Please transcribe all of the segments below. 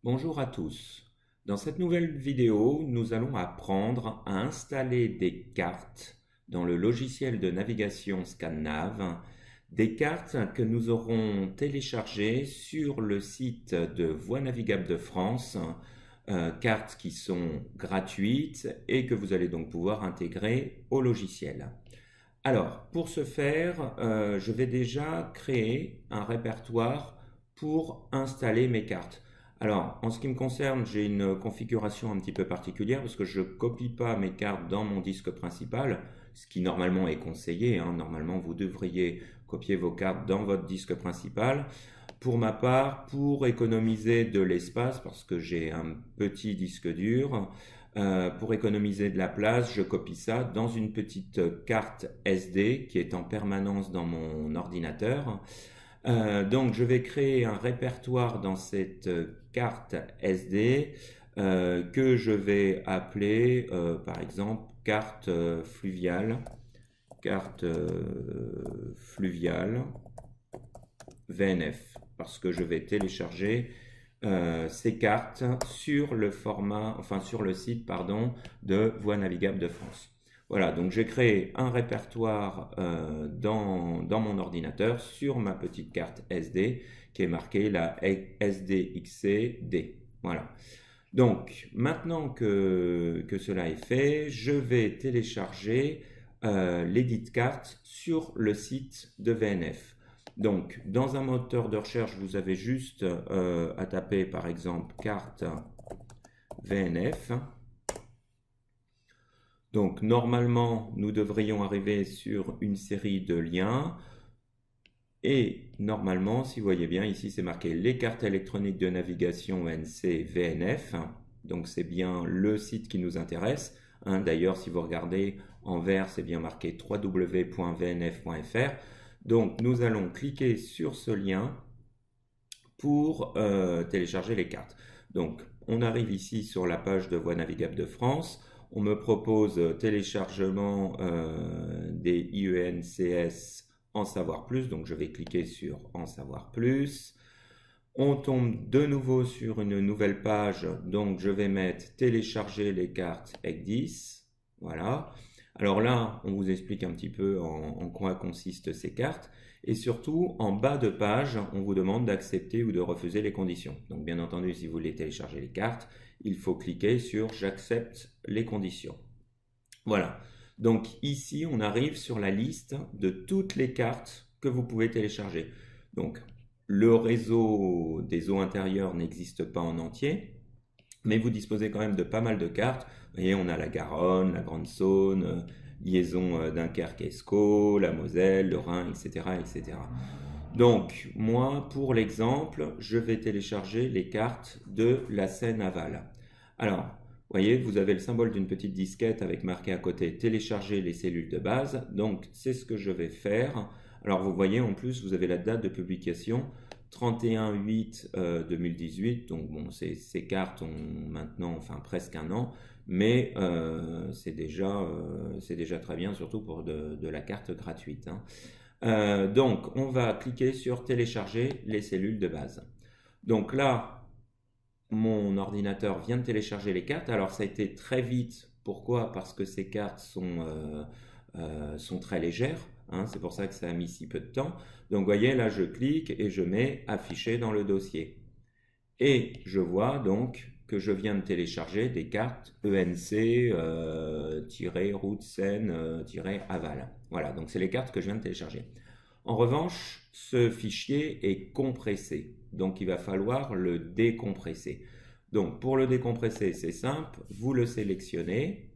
Bonjour à tous. Dans cette nouvelle vidéo, nous allons apprendre à installer des cartes dans le logiciel de navigation ScanNav, des cartes que nous aurons téléchargées sur le site de Voies navigables de France, cartes qui sont gratuites et que vous allez donc pouvoir intégrer au logiciel. Alors, pour ce faire, je vais déjà créer un répertoire pour installer mes cartes. Alors, en ce qui me concerne, j'ai une configuration un petit peu particulière parce que je ne copie pas mes cartes dans mon disque principal, ce qui normalement est conseillé, hein. Normalement, vous devriez copier vos cartes dans votre disque principal. Pour ma part, pour économiser de l'espace, parce que j'ai un petit disque dur, pour économiser de la place, je copie ça dans une petite carte SD qui est en permanence dans mon ordinateur. Donc je vais créer un répertoire dans cette carte SD que je vais appeler par exemple carte fluviale, VNF, parce que je vais télécharger ces cartes sur le site de Voies navigables de France. Voilà, donc j'ai créé un répertoire dans mon ordinateur sur ma petite carte SD qui est marquée la SDXCD. Voilà. Donc maintenant que cela est fait, je vais télécharger l'édit carte sur le site de VNF. Donc dans un moteur de recherche, vous avez juste à taper par exemple carte VNF. Donc normalement, nous devrions arriver sur une série de liens. Et normalement, si vous voyez bien, ici c'est marqué les cartes électroniques de navigation ENC VNF. Donc c'est bien le site qui nous intéresse. D'ailleurs, si vous regardez en vert, c'est bien marqué www.vnf.fr. Donc nous allons cliquer sur ce lien pour télécharger les cartes. Donc on arrive ici sur la page de Voies navigables de France. On me propose téléchargement des IENCS en savoir plus, donc je vais cliquer sur en savoir plus. On tombe de nouveau sur une nouvelle page, donc je vais mettre télécharger les cartes EC10. Voilà. Alors là, on vous explique un petit peu en quoi consistent ces cartes. Et surtout, en bas de page, on vous demande d'accepter ou de refuser les conditions. Donc bien entendu, si vous voulez télécharger les cartes, il faut cliquer sur j'accepte les conditions. Voilà. Donc ici, on arrive sur la liste de toutes les cartes que vous pouvez télécharger. Donc le réseau des eaux intérieures n'existe pas en entier, mais vous disposez quand même de pas mal de cartes. Vous voyez, on a la Garonne, la Grande Saône, liaison Dunkerque-Escaut, la Moselle, le Rhin, etc., etc. Donc, moi, pour l'exemple, je vais télécharger les cartes de la Seine aval. Alors, vous voyez, vous avez le symbole d'une petite disquette avec marqué à côté « Télécharger les cellules de base ». Donc, c'est ce que je vais faire. Alors, vous voyez, en plus, vous avez la date de publication 31/8/2018. Donc, bon, ces cartes ont maintenant, presque un an. Mais c'est déjà très bien, surtout pour de la carte gratuite, hein. Donc, on va cliquer sur télécharger les cellules de base. Donc là, mon ordinateur vient de télécharger les cartes. Alors, ça a été très vite. Pourquoi? Parce que ces cartes sont très légères, hein. C'est pour ça que ça a mis si peu de temps. Donc, vous voyez, là, je clique et je mets afficher dans le dossier. Et je vois donc que je viens de télécharger des cartes ENC-route Seine-aval. Voilà, donc c'est les cartes que je viens de télécharger. En revanche, ce fichier est compressé, donc il va falloir le décompresser. Donc pour le décompresser, c'est simple, vous le sélectionnez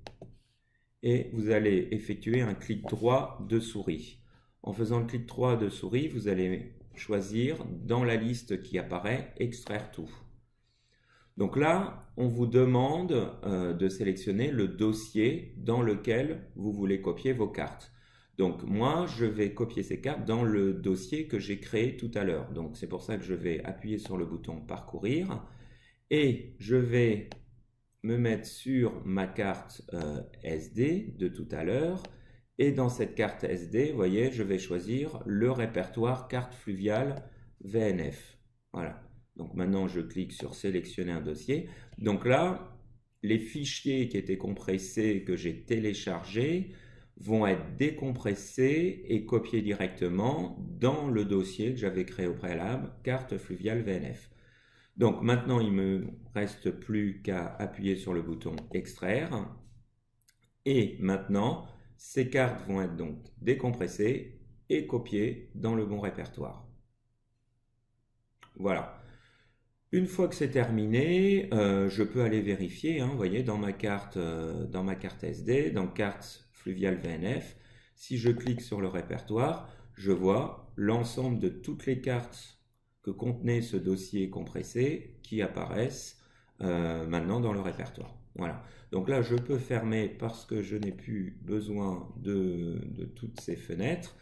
et vous allez effectuer un clic droit de souris. En faisant le clic droit de souris, vous allez choisir dans la liste qui apparaît « Extraire tout ». Donc là, on vous demande de sélectionner le dossier dans lequel vous voulez copier vos cartes. Donc moi, je vais copier ces cartes dans le dossier que j'ai créé tout à l'heure. Donc c'est pour ça que je vais appuyer sur le bouton « Parcourir » et je vais me mettre sur ma carte SD de tout à l'heure. Et dans cette carte SD, vous voyez, je vais choisir le répertoire carte fluviale VNF. Voilà. Donc maintenant, je clique sur sélectionner un dossier. Donc là, les fichiers qui étaient compressés, que j'ai téléchargés, vont être décompressés et copiés directement dans le dossier que j'avais créé au préalable, carte fluviale VNF. Donc maintenant, il ne me reste plus qu'à appuyer sur le bouton extraire. Et maintenant, ces cartes vont être donc décompressées et copiées dans le bon répertoire. Voilà. Une fois que c'est terminé, je peux aller vérifier, vous voyez, dans ma carte SD, dans carte fluviale VNF, si je clique sur le répertoire, je vois l'ensemble de toutes les cartes que contenait ce dossier compressé qui apparaissent maintenant dans le répertoire. Voilà. Donc là, je peux fermer parce que je n'ai plus besoin de toutes ces fenêtres.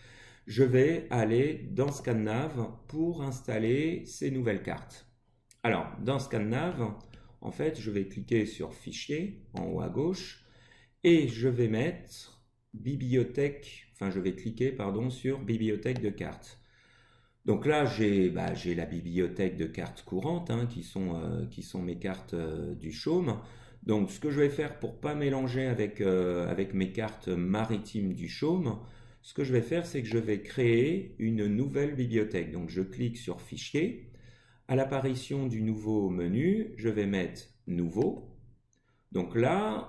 Je vais aller dans ScanNav pour installer ces nouvelles cartes. Alors, dans ScanNav, en fait, je vais cliquer sur Fichier, en haut à gauche, et je vais mettre Bibliothèque, enfin, je vais cliquer, pardon, sur Bibliothèque de cartes. Donc là, j'ai la bibliothèque de cartes courantes, qui sont mes cartes du Chaume. Donc, ce que je vais faire pour ne pas mélanger avec mes cartes maritimes du Chaume, ce que je vais faire, c'est que je vais créer une nouvelle bibliothèque. Donc, je clique sur Fichier. À l'apparition du nouveau menu, je vais mettre Nouveau. Donc là,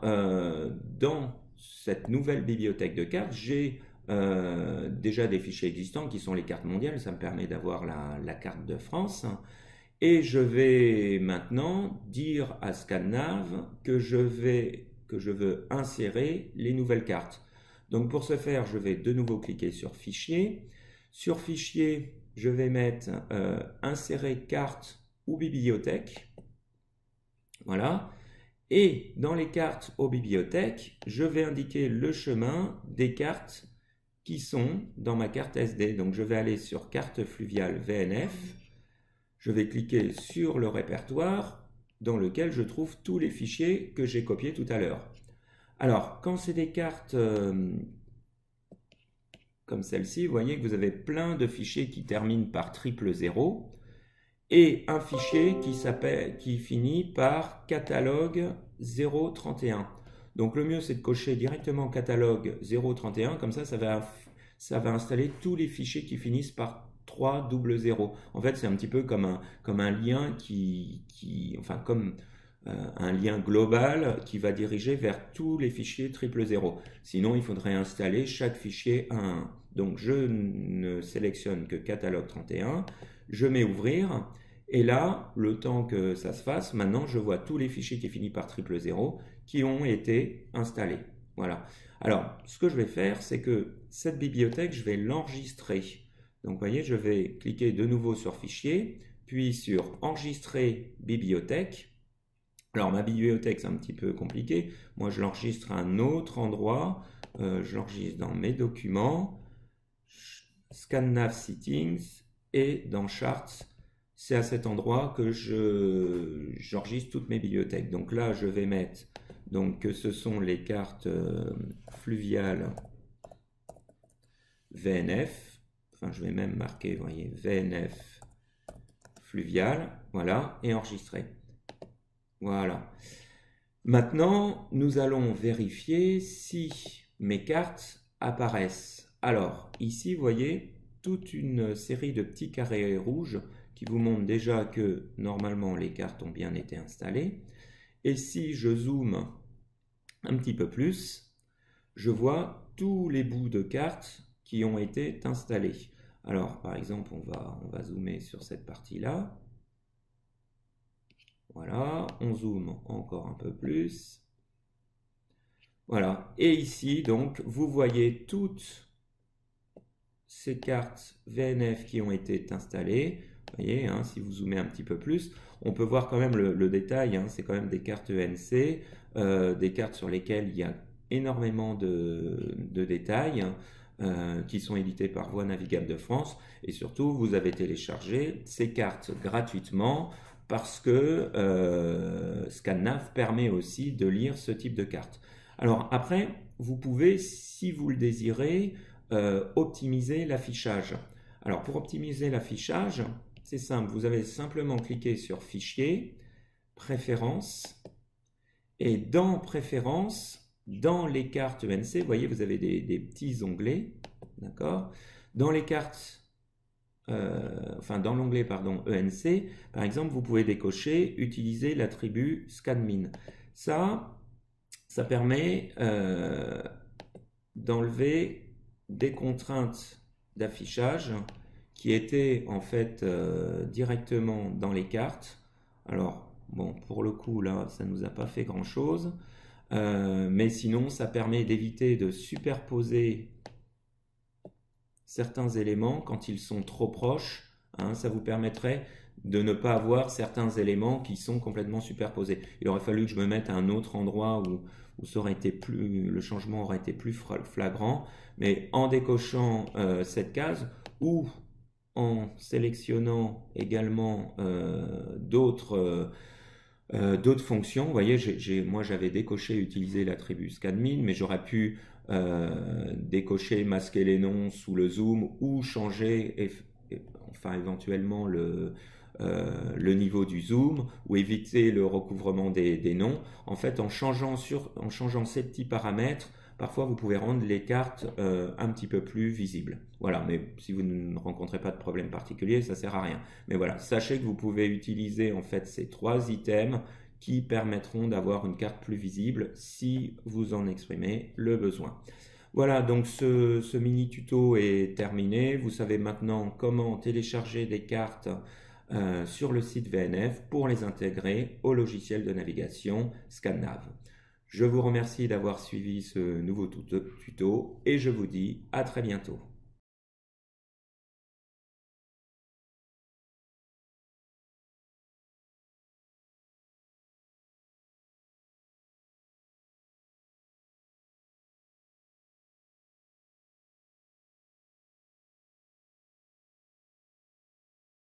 dans cette nouvelle bibliothèque de cartes, j'ai déjà des fichiers existants qui sont les cartes mondiales. Ça me permet d'avoir la carte de France. Et je vais maintenant dire à ScanNav que je veux insérer les nouvelles cartes. Donc pour ce faire, je vais de nouveau cliquer sur Fichier. Sur Fichier, je vais mettre Insérer carte ou bibliothèque. Voilà. Et dans les cartes aux bibliothèques, je vais indiquer le chemin des cartes qui sont dans ma carte SD. Donc je vais aller sur carte fluviale VNF. Je vais cliquer sur le répertoire dans lequel je trouve tous les fichiers que j'ai copiés tout à l'heure. Alors, quand c'est des cartes comme celle-ci, vous voyez que vous avez plein de fichiers qui terminent par 000 et un fichier qui finit par catalogue 031. Donc le mieux, c'est de cocher directement catalogue 031, comme ça va installer tous les fichiers qui finissent par 300. En fait, c'est un petit peu comme un lien un lien global qui va diriger vers tous les fichiers 000. Sinon, il faudrait installer chaque fichier à un. Donc, je ne sélectionne que catalogue 31, je mets ouvrir, et là, le temps que ça se fasse, maintenant, je vois tous les fichiers qui finissent par 000 qui ont été installés. Voilà. Alors, ce que je vais faire, c'est que cette bibliothèque, je vais l'enregistrer. Donc, vous voyez, je vais cliquer de nouveau sur Fichier, puis sur Enregistrer bibliothèque. Alors, ma bibliothèque, c'est un petit peu compliqué. Moi, je l'enregistre à un autre endroit. Je l'enregistre dans mes documents, ScanNav Settings, et dans Charts. C'est à cet endroit que j'enregistre toutes mes bibliothèques. Donc là, je vais mettre que ce sont les cartes fluviales VNF. Enfin, je vais même marquer, vous voyez, VNF fluvial. Voilà, et enregistrer. Voilà. Maintenant, nous allons vérifier si mes cartes apparaissent. Alors, ici, vous voyez toute une série de petits carrés rouges qui vous montrent déjà que normalement les cartes ont bien été installées. Et si je zoome un petit peu plus, je vois tous les bouts de cartes qui ont été installés. Alors, par exemple, on va zoomer sur cette partie-là. Voilà, on zoome encore un peu plus. Voilà, et ici, donc, vous voyez toutes ces cartes VNF qui ont été installées. Vous voyez, si vous zoomez un petit peu plus, on peut voir quand même le détail. C'est quand même des cartes ENC, des cartes sur lesquelles il y a énormément de détails qui sont éditées par Voies Navigables de France. Et surtout, vous avez téléchargé ces cartes gratuitement parce que ScanNav permet aussi de lire ce type de carte. Alors après, vous pouvez, si vous le désirez, optimiser l'affichage. Alors pour optimiser l'affichage, c'est simple, vous avez simplement cliqué sur Fichier, Préférences, et dans Préférences, dans les cartes ENC, vous voyez, vous avez des petits onglets, d'accord? Dans les cartes, dans l'onglet, pardon, ENC, par exemple, vous pouvez décocher, utiliser l'attribut ScanMin. Ça permet d'enlever des contraintes d'affichage qui étaient en fait directement dans les cartes. Alors, bon, pour le coup, là, ça ne nous a pas fait grand-chose. Mais sinon, ça permet d'éviter de superposer certains éléments quand ils sont trop proches. Hein, ça vous permettrait de ne pas avoir certains éléments qui sont complètement superposés. Il aurait fallu que je me mette à un autre endroit où ça aurait été le changement aurait été plus flagrant. Mais en décochant cette case ou en sélectionnant également d'autres fonctions. Vous voyez, moi j'avais décoché utiliser l'attribut ScanMin, mais j'aurais pu décocher, masquer les noms sous le zoom ou changer éventuellement le niveau du zoom ou éviter le recouvrement des noms. En fait, en changeant ces petits paramètres, parfois vous pouvez rendre les cartes un petit peu plus visibles. Voilà, mais si vous ne rencontrez pas de problème particulier, ça ne sert à rien. Mais voilà, sachez que vous pouvez utiliser en fait ces 3 items qui permettront d'avoir une carte plus visible si vous en exprimez le besoin. Voilà, donc ce mini tuto est terminé. Vous savez maintenant comment télécharger des cartes sur le site VNF pour les intégrer au logiciel de navigation ScanNav. Je vous remercie d'avoir suivi ce nouveau tuto et je vous dis à très bientôt.